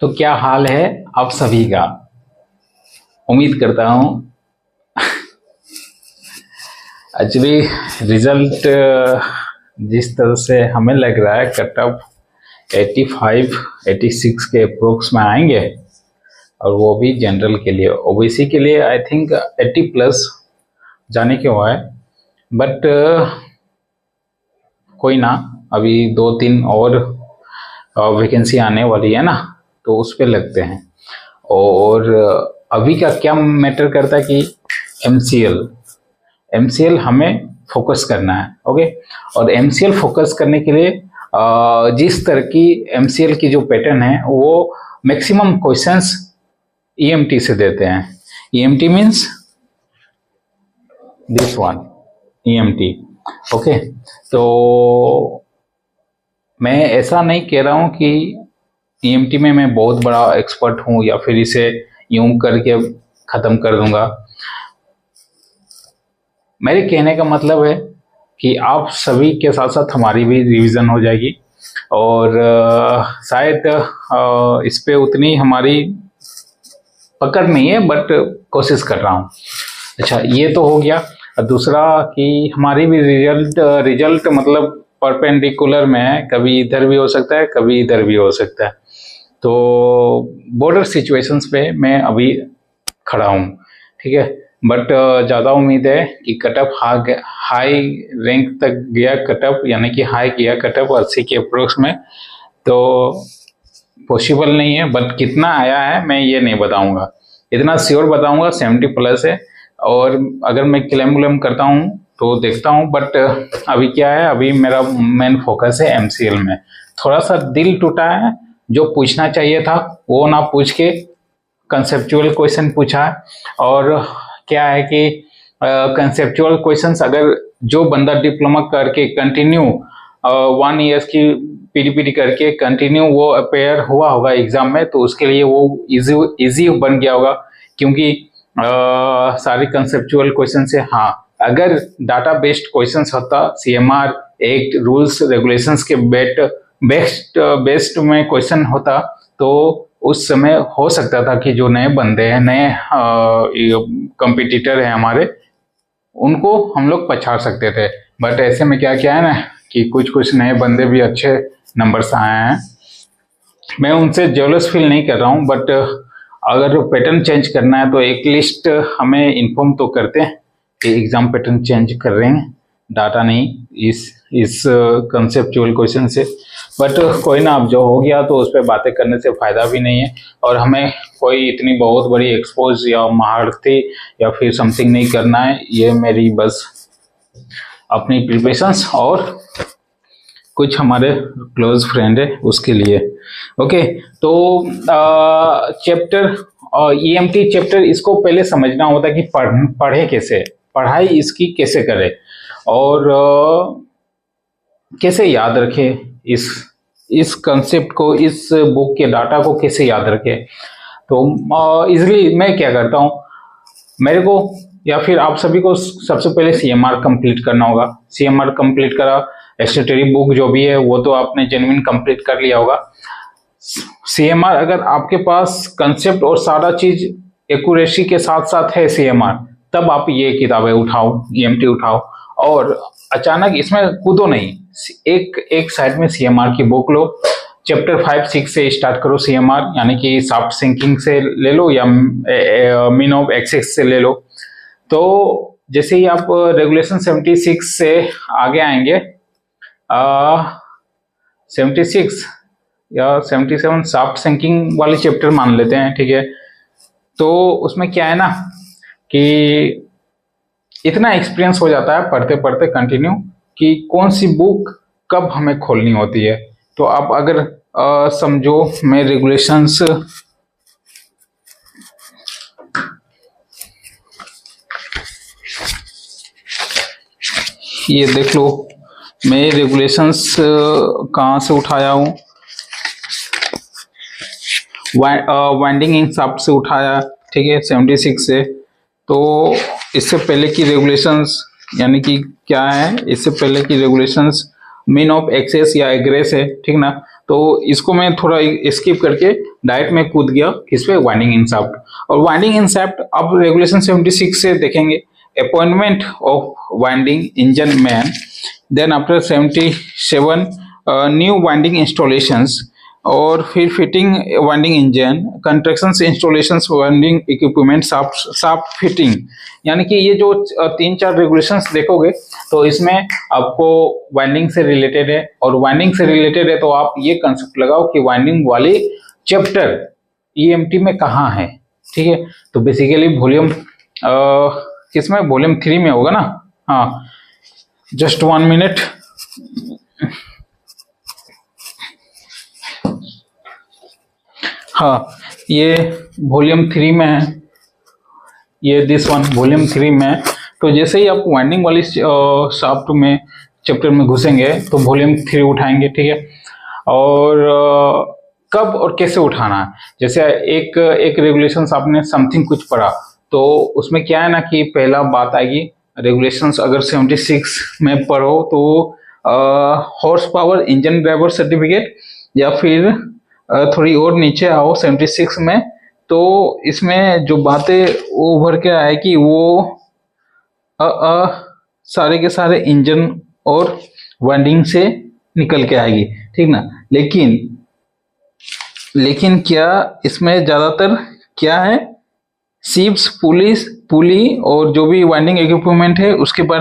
तो क्या हाल है आप सभी का। उम्मीद करता हूँ एक्चुअली रिजल्ट जिस तरह से हमें लग रहा है कट ऑफ 85 86 के अप्रोक्स में आएंगे, और वो भी जनरल के लिए। ओबीसी के लिए आई थिंक 80 प्लस जाने के हुआ है, बट कोई ना, अभी 2-3 और वैकेंसी आने वाली है ना, तो उस पर लगते हैं। और अभी का क्या मैटर करता है कि एमसीएल हमें फोकस करना है। ओके, और एमसीएल फोकस करने के लिए जिस तरह की एमसीएल की जो पैटर्न है वो मैक्सिमम क्वेश्चंस ईएमटी से देते हैं। EMT means this one, EMT. Okay, तो मैं ऐसा नहीं कह रहा हूं कि ईएमटी में मैं बहुत बड़ा एक्सपर्ट हूं या फिर इसे यूं करके खत्म कर दूंगा। मेरे कहने का मतलब है कि आप सभी के साथ साथ हमारी भी रिवीजन हो जाएगी, और शायद इस पे उतनी हमारी पकड़ नहीं है, बट कोशिश कर रहा हूँ। अच्छा, ये तो हो गया। दूसरा कि हमारी भी रिजल्ट मतलब परपेंडिकुलर में है, कभी इधर भी हो सकता है, कभी इधर भी हो सकता है। तो बॉर्डर सिचुएशंस पे मैं अभी खड़ा हूँ, ठीक है। बट ज़्यादा उम्मीद है कि कटअप हाई रैंक तक गया कटअप, यानी कि हाई किया कटअप 80 के अप्रोक्स में, तो पॉसिबल नहीं है। बट कितना आया है मैं ये नहीं बताऊंगा, इतना श्योर बताऊंगा 70 प्लस है। और अगर मैं क्लेम करता हूँ तो देखता हूँ, बट अभी क्या है, अभी मेरा मेन फोकस है एमसीएल में। थोड़ा सा दिल टूटा है, जो पूछना चाहिए था वो ना पूछ के कंसेप्चुअल क्वेश्चन पूछा है। और क्या है कि कंसेप्चुअल क्वेश्चंस अगर जो बंदा डिप्लोमा करके कंटिन्यू 1 ईयर्स की पीडीपीडी करके कंटिन्यू वो अपेयर हुआ होगा एग्जाम में, तो उसके लिए वो इजी बन गया होगा, क्योंकि सारे कंसेप्चुअल क्वेश्चन से। हाँ, अगर डाटा बेस्ड क्वेश्चंस होता, सीएमआर एक्ट रूल्स रेगुलेशंस के बेस्ट में क्वेश्चन होता, तो उस समय हो सकता था कि जो नए बंदे हैं, नए कंपटीटर हैं हमारे, उनको हम लोग पछाड़ सकते थे। बट ऐसे में क्या क्या है ना कि कुछ नए बंदे भी अच्छे नंबर से आए हैं। मैं उनसे जेलस फील नहीं कर रहा हूँ, बट अगर पैटर्न चेंज करना है तो एक लिस्ट हमें इन्फॉर्म तो करते हैं कि एग्जाम पैटर्न चेंज कर रहे हैं, डाटा नहीं इस कंसेप्चुअल क्वेश्चन से। बट कोई ना, अब जो हो गया तो उस पर बातें करने से फायदा भी नहीं है, और हमें कोई इतनी बहुत बड़ी एक्सपोज या महारथी या फिर समथिंग नहीं करना है। ये मेरी बस अपनी प्रिपरेशंस और कुछ हमारे क्लोज फ्रेंड है उसके लिए। ओके, तो चैप्टर ईएमटी चैप्टर, इसको पहले समझना होता है कि पढ़े कैसे, पढ़ाई इसकी कैसे करे, और कैसे याद रखे इस कंसेप्ट को, इस बुक के डाटा को कैसे याद रखे। तो इजली मैं क्या करता हूँ, मेरे को या फिर आप सभी को सबसे पहले सीएमआर कंप्लीट करना होगा। सीएमआर कंप्लीट करा, स्टेटरी बुक जो भी है वो तो आपने जेन्युइन कंप्लीट कर लिया होगा। सीएमआर अगर आपके पास कंसेप्ट और सारा चीज एक्यूरेसी के साथ साथ है सीएमआर, तब आप ये किताबें उठाओ, ईएमटी उठाओ, और अचानक इसमें कूदो नहीं। एक साइड में सीएमआर की बुक लो, चैप्टर 5-6 से स्टार्ट करो सीएमआर, यानी कि सॉफ्ट सिंकिंग से ले लो या मीन ऑफ एक्सेस से ले लो। तो जैसे ही आप रेगुलेशन 76 से आगे आएंगे, 76 या 77 सॉफ्ट सिंकिंग वाले चैप्टर मान लेते हैं, ठीक है। तो उसमें क्या है ना कि इतना एक्सपीरियंस हो जाता है पढ़ते पढ़ते कंटिन्यू, कि कौन सी बुक कब हमें खोलनी होती है। तो आप अगर समझो, मैं रेगुलेशंस ये देख लो, मैं रेगुलेशंस कहाँ से उठाया हूँ, वाइंडिंग इन सॉफ्ट से उठाया, ठीक है, 76 से। तो इससे पहले की रेगुलेशंस यानी कि क्या है, इससे पहले की रेगुलेशंस मीन ऑफ एक्सेस या एग्रेस है, ठीक ना। तो इसको मैं थोड़ा स्किप करके डायरेक्ट में कूद गया किस पे, वाइंडिंग इन शाफ्ट। और वाइंडिंग इन शाफ्ट अब रेगुलेशन 76 से देखेंगे, appointment of winding engine man, then after 77 new winding installations, और फिर fitting winding engine, construction installation winding equipment, shaft fitting. यानी कि ये जो 3-4 रेगुलेशंस देखोगे तो इसमें आपको वाइंडिंग से रिलेटेड है, और वाइंडिंग से रिलेटेड है तो आप ये कंसेप्ट लगाओ कि वाइंडिंग वाले चैप्टर ईएमटी में कहाँ है, ठीक है। तो बेसिकली वॉल्यूम किसमें, वॉल्यूम 3 में होगा ना। हाँ, जस्ट 1 मिनट। हाँ, ये वॉल्यूम 3 में है, ये दिस वन वॉल्यूम 3 में है। तो जैसे ही आप वाइंडिंग वाली शाफ्ट में चैप्टर में घुसेंगे तो वॉल्यूम 3 उठाएंगे, ठीक है। और कब और कैसे उठाना है, जैसे एक रेगुलेशंस आपने समथिंग कुछ पढ़ा, तो उसमें क्या है ना कि पहला बात आएगी रेगुलेशंस अगर 76 में पढ़ो तो horse power engine driver certificate, या फिर थोड़ी और नीचे आओ 76 में, तो इसमें जो बातें उभर के आए कि वो सारे के सारे इंजन और वाइंडिंग से निकल के आएगी, ठीक ना। लेकिन क्या इसमें ज्यादातर क्या है, शिप्स, पुली और जो भी वाइंडिंग इक्विपमेंट है उसके बारे